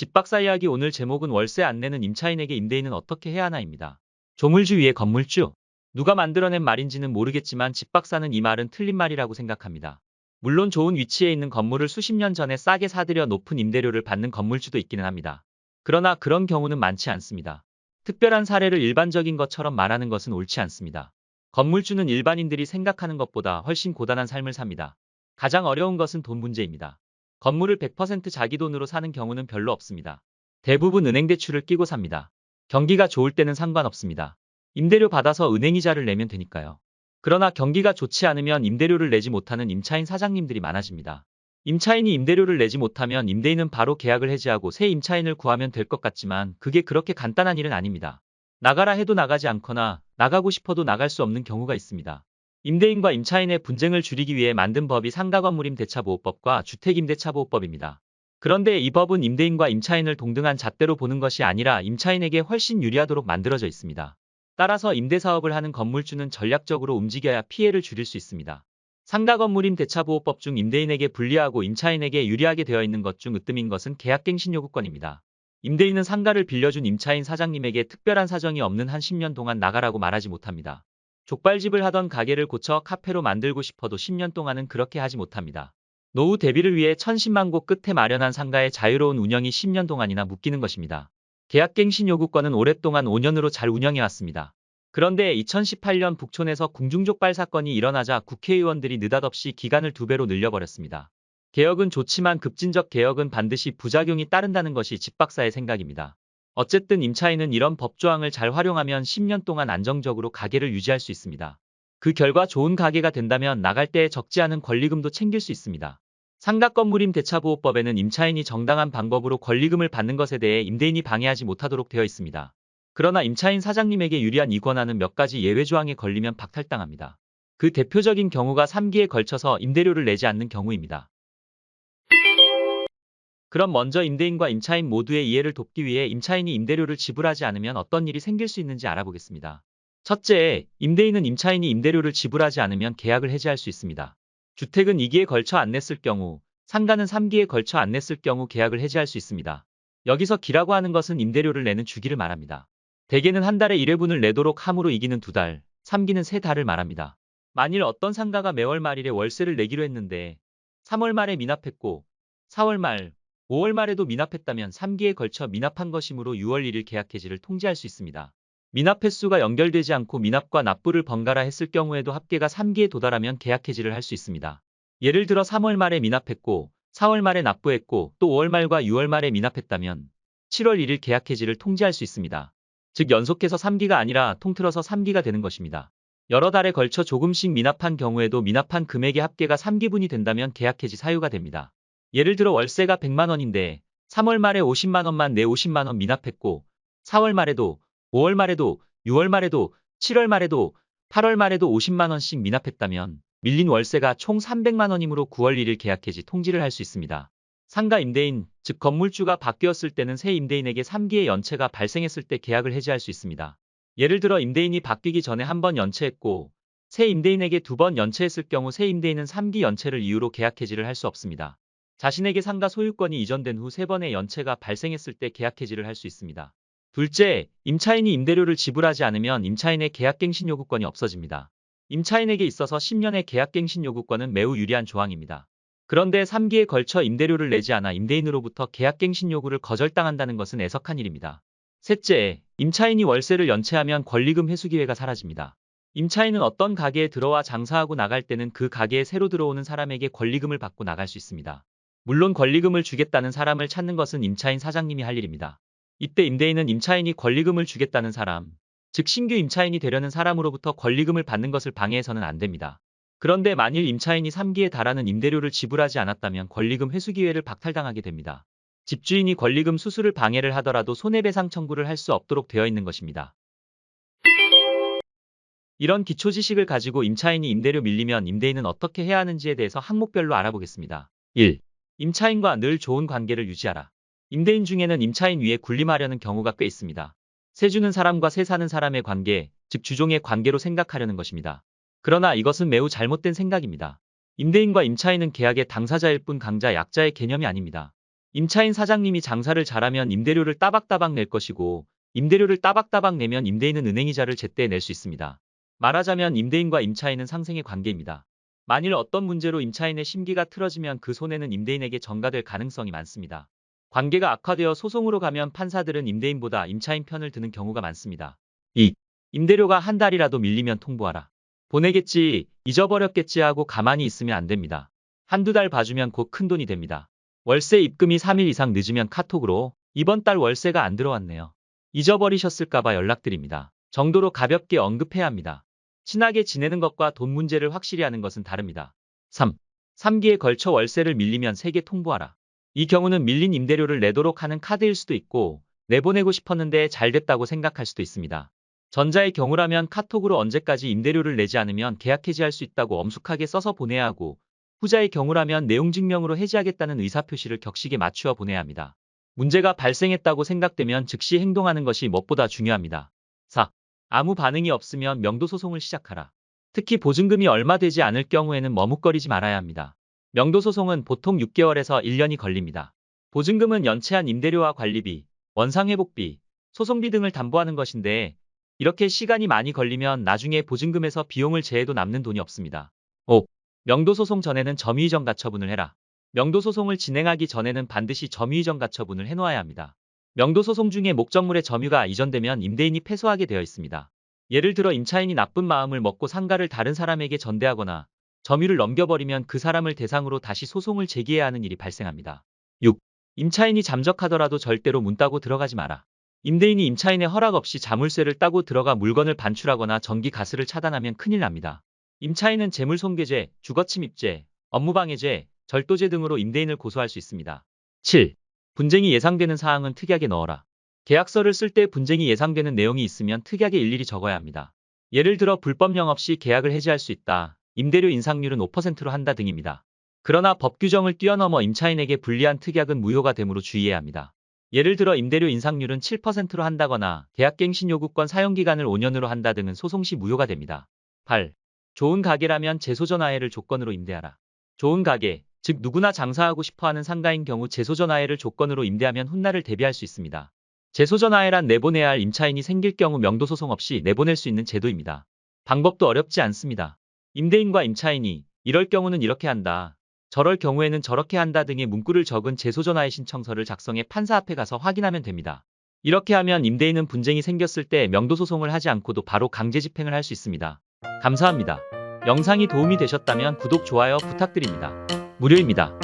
집박사 이야기. 오늘 제목은 월세 안 내는 임차인에게 임대인은 어떻게 해야 하나입니다. 조물주 위에 건물주. 누가 만들어낸 말인지는 모르겠지만 집박사는 이 말은 틀린 말이라고 생각합니다. 물론 좋은 위치에 있는 건물을 수십 년 전에 싸게 사들여 높은 임대료를 받는 건물주도 있기는 합니다. 그러나 그런 경우는 많지 않습니다. 특별한 사례를 일반적인 것처럼 말하는 것은 옳지 않습니다. 건물주는 일반인들이 생각하는 것보다 훨씬 고단한 삶을 삽니다. 가장 어려운 것은 돈 문제입니다. 건물을 100% 자기 돈으로 사는 경우는 별로 없습니다. 대부분 은행 대출을 끼고 삽니다. 경기가 좋을 때는 상관없습니다. 임대료 받아서 은행이자를 내면 되니까요. 그러나 경기가 좋지 않으면 임대료를 내지 못하는 임차인 사장님들이 많아집니다. 임차인이 임대료를 내지 못하면 임대인은 바로 계약을 해지하고 새 임차인을 구하면 될 것 같지만 그게 그렇게 간단한 일은 아닙니다. 나가라 해도 나가지 않거나 나가고 싶어도 나갈 수 없는 경우가 있습니다. 임대인과 임차인의 분쟁을 줄이기 위해 만든 법이 상가건물임대차보호법과 주택임대차보호법입니다. 그런데 이 법은 임대인과 임차인을 동등한 잣대로 보는 것이 아니라 임차인에게 훨씬 유리하도록 만들어져 있습니다. 따라서 임대사업을 하는 건물주는 전략적으로 움직여야 피해를 줄일 수 있습니다. 상가건물임대차보호법 중 임대인에게 불리하고 임차인에게 유리하게 되어 있는 것 중 으뜸인 것은 계약갱신 요구권입니다. 임대인은 상가를 빌려준 임차인 사장님에게 특별한 사정이 없는 한 10년 동안 나가라고 말하지 못합니다. 족발집을 하던 가게를 고쳐 카페로 만들고 싶어도 10년 동안은 그렇게 하지 못합니다. 노후 대비를 위해 천신만고 끝에 마련한 상가의 자유로운 운영이 10년 동안이나 묶이는 것입니다. 계약갱신 요구권은 오랫동안 5년으로 잘 운영해왔습니다. 그런데 2018년 북촌에서 궁중족발 사건이 일어나자 국회의원들이 느닷없이 기간을 2배로 늘려버렸습니다. 개혁은 좋지만 급진적 개혁은 반드시 부작용이 따른다는 것이 집박사의 생각입니다. 어쨌든 임차인은 이런 법조항을 잘 활용하면 10년 동안 안정적으로 가게를 유지할 수 있습니다. 그 결과 좋은 가게가 된다면 나갈 때에 적지 않은 권리금도 챙길 수 있습니다. 상가건물임대차보호법에는 임차인이 정당한 방법으로 권리금을 받는 것에 대해 임대인이 방해하지 못하도록 되어 있습니다. 그러나 임차인 사장님에게 유리한 이 권한은 몇 가지 예외 조항에 걸리면 박탈당합니다. 그 대표적인 경우가 3기에 걸쳐서 임대료를 내지 않는 경우입니다. 그럼 먼저 임대인과 임차인 모두의 이해를 돕기 위해 임차인이 임대료를 지불하지 않으면 어떤 일이 생길 수 있는지 알아보겠습니다. 첫째, 임대인은 임차인이 임대료를 지불하지 않으면 계약을 해지할 수 있습니다. 주택은 2기에 걸쳐 안 냈을 경우, 상가는 3기에 걸쳐 안 냈을 경우 계약을 해지할 수 있습니다. 여기서 기라고 하는 것은 임대료를 내는 주기를 말합니다. 대개는 한 달에 1회분을 내도록 하므로 2기는 2달, 3기는 3달을 말합니다. 만일 어떤 상가가 매월 말일에 월세를 내기로 했는데 3월 말에 미납했고 4월 말, 5월 말에도 미납했다면 3기에 걸쳐 미납한 것이므로 6월 1일 계약 해지를 통지할 수 있습니다. 미납 횟수가 연결되지 않고 미납과 납부를 번갈아 했을 경우에도 합계가 3기에 도달하면 계약 해지를 할 수 있습니다. 예를 들어 3월 말에 미납했고 4월 말에 납부했고 또 5월 말과 6월 말에 미납했다면 7월 1일 계약 해지를 통지할 수 있습니다. 즉 연속해서 3기가 아니라 통틀어서 3기가 되는 것입니다. 여러 달에 걸쳐 조금씩 미납한 경우에도 미납한 금액의 합계가 3기분이 된다면 계약 해지 사유가 됩니다. 예를 들어 월세가 100만 원인데 3월 말에 50만 원만 내 50만 원 미납했고 4월 말에도 5월 말에도 6월 말에도 7월 말에도 8월 말에도 50만 원씩 미납했다면 밀린 월세가 총 300만 원이므로 9월 1일 계약 해지 통지를 할 수 있습니다. 상가 임대인, 즉 건물주가 바뀌었을 때는 새 임대인에게 3기의 연체가 발생했을 때 계약을 해지할 수 있습니다. 예를 들어 임대인이 바뀌기 전에 한 번 연체했고 새 임대인에게 2번 연체했을 경우 새 임대인은 3기 연체를 이유로 계약 해지를 할 수 없습니다. 자신에게 상가 소유권이 이전된 후 3번의 연체가 발생했을 때 계약 해지를 할 수 있습니다. 둘째, 임차인이 임대료를 지불하지 않으면 임차인의 계약갱신 요구권이 없어집니다. 임차인에게 있어서 10년의 계약갱신 요구권은 매우 유리한 조항입니다. 그런데 3기에 걸쳐 임대료를 내지 않아 임대인으로부터 계약갱신 요구를 거절당한다는 것은 애석한 일입니다. 셋째, 임차인이 월세를 연체하면 권리금 회수 기회가 사라집니다. 임차인은 어떤 가게에 들어와 장사하고 나갈 때는 그 가게에 새로 들어오는 사람에게 권리금을 받고 나갈 수 있습니다. 물론 권리금을 주겠다는 사람을 찾는 것은 임차인 사장님이 할 일입니다. 이때 임대인은 임차인이 권리금을 주겠다는 사람, 즉 신규 임차인이 되려는 사람으로부터 권리금을 받는 것을 방해해서는 안 됩니다. 그런데 만일 임차인이 3기에 달하는 임대료를 지불하지 않았다면 권리금 회수 기회를 박탈당하게 됩니다. 집주인이 권리금 수수를 방해를 하더라도 손해배상 청구를 할 수 없도록 되어 있는 것입니다. 이런 기초 지식을 가지고 임차인이 임대료 밀리면 임대인은 어떻게 해야 하는지에 대해서 항목별로 알아보겠습니다. 1. 임차인과 늘 좋은 관계를 유지하라. 임대인 중에는 임차인 위에 군림하려는 경우가 꽤 있습니다. 세 주는 사람과 세 사는 사람의 관계, 즉 주종의 관계로 생각하려는 것입니다. 그러나 이것은 매우 잘못된 생각입니다. 임대인과 임차인은 계약의 당사자일 뿐 강자, 약자의 개념이 아닙니다. 임차인 사장님이 장사를 잘하면 임대료를 따박따박 낼 것이고 임대료를 따박따박 내면 임대인은 은행이자를 제때 낼 수 있습니다. 말하자면 임대인과 임차인은 상생의 관계입니다. 만일 어떤 문제로 임차인의 심기가 틀어지면 그 손해는 임대인에게 전가될 가능성이 많습니다. 관계가 악화되어 소송으로 가면 판사들은 임대인보다 임차인 편을 드는 경우가 많습니다. 2. 임대료가 한 달이라도 밀리면 통보하라. 보내겠지, 잊어버렸겠지 하고 가만히 있으면 안 됩니다. 한두 달 봐주면 곧 큰돈이 됩니다. 월세 입금이 3일 이상 늦으면 카톡으로 이번 달 월세가 안 들어왔네요. 잊어버리셨을까봐 연락드립니다. 정도로 가볍게 언급해야 합니다. 친하게 지내는 것과 돈 문제를 확실히 하는 것은 다릅니다. 3. 3기에 걸쳐 월세를 밀리면 3개 통보하라. 이 경우는 밀린 임대료를 내도록 하는 카드일 수도 있고 내보내고 싶었는데 잘 됐다고 생각할 수도 있습니다. 전자의 경우라면 카톡으로 언제까지 임대료를 내지 않으면 계약 해지할 수 있다고 엄숙하게 써서 보내야 하고 후자의 경우라면 내용 증명으로 해지하겠다는 의사표시를 격식에 맞추어 보내야 합니다. 문제가 발생했다고 생각되면 즉시 행동하는 것이 무엇보다 중요합니다. 4. 아무 반응이 없으면 명도소송을 시작하라. 특히 보증금이 얼마 되지 않을 경우에는 머뭇거리지 말아야 합니다. 명도소송은 보통 6개월에서 1년이 걸립니다. 보증금은 연체한 임대료와 관리비, 원상회복비, 소송비 등을 담보하는 것인데 이렇게 시간이 많이 걸리면 나중에 보증금에서 비용을 제해도 남는 돈이 없습니다. 5. 명도소송 전에는 점유이전 가처분을 해라. 명도소송을 진행하기 전에는 반드시 점유이전 가처분을 해놓아야 합니다. 명도소송 중에 목적물의 점유가 이전되면 임대인이 패소하게 되어 있습니다. 예를 들어 임차인이 나쁜 마음을 먹고 상가를 다른 사람에게 전대하거나 점유를 넘겨버리면 그 사람을 대상으로 다시 소송을 제기해야 하는 일이 발생합니다. 6. 임차인이 잠적하더라도 절대로 문 따고 들어가지 마라. 임대인이 임차인의 허락 없이 자물쇠를 따고 들어가 물건을 반출하거나 전기 가스를 차단하면 큰일 납니다. 임차인은 재물손괴죄, 주거침입죄, 업무방해죄, 절도죄 등으로 임대인을 고소할 수 있습니다. 7. 분쟁이 예상되는 사항은 특약에 넣어라. 계약서를 쓸 때 분쟁이 예상되는 내용이 있으면 특약에 일일이 적어야 합니다. 예를 들어 불법 영업 시 계약을 해지할 수 있다. 임대료 인상률은 5%로 한다 등입니다. 그러나 법 규정을 뛰어넘어 임차인에게 불리한 특약은 무효가 되므로 주의해야 합니다. 예를 들어 임대료 인상률은 7%로 한다거나 계약갱신 요구권 사용기간을 5년으로 한다 등은 소송 시 무효가 됩니다. 8. 좋은 가게라면 제소전화해를 조건으로 임대하라. 좋은 가게, 즉 누구나 장사하고 싶어하는 상가인 경우 제소전화해를 조건으로 임대하면 훗날을 대비할 수 있습니다. 제소전화해란 내보내야 할 임차인이 생길 경우 명도소송 없이 내보낼 수 있는 제도입니다. 방법도 어렵지 않습니다. 임대인과 임차인이 이럴 경우는 이렇게 한다, 저럴 경우에는 저렇게 한다 등의 문구를 적은 제소전화해 신청서를 작성해 판사 앞에 가서 확인하면 됩니다. 이렇게 하면 임대인은 분쟁이 생겼을 때 명도소송을 하지 않고도 바로 강제 집행을 할 수 있습니다. 감사합니다. 영상이 도움이 되셨다면 구독, 좋아요 부탁드립니다. 무료입니다.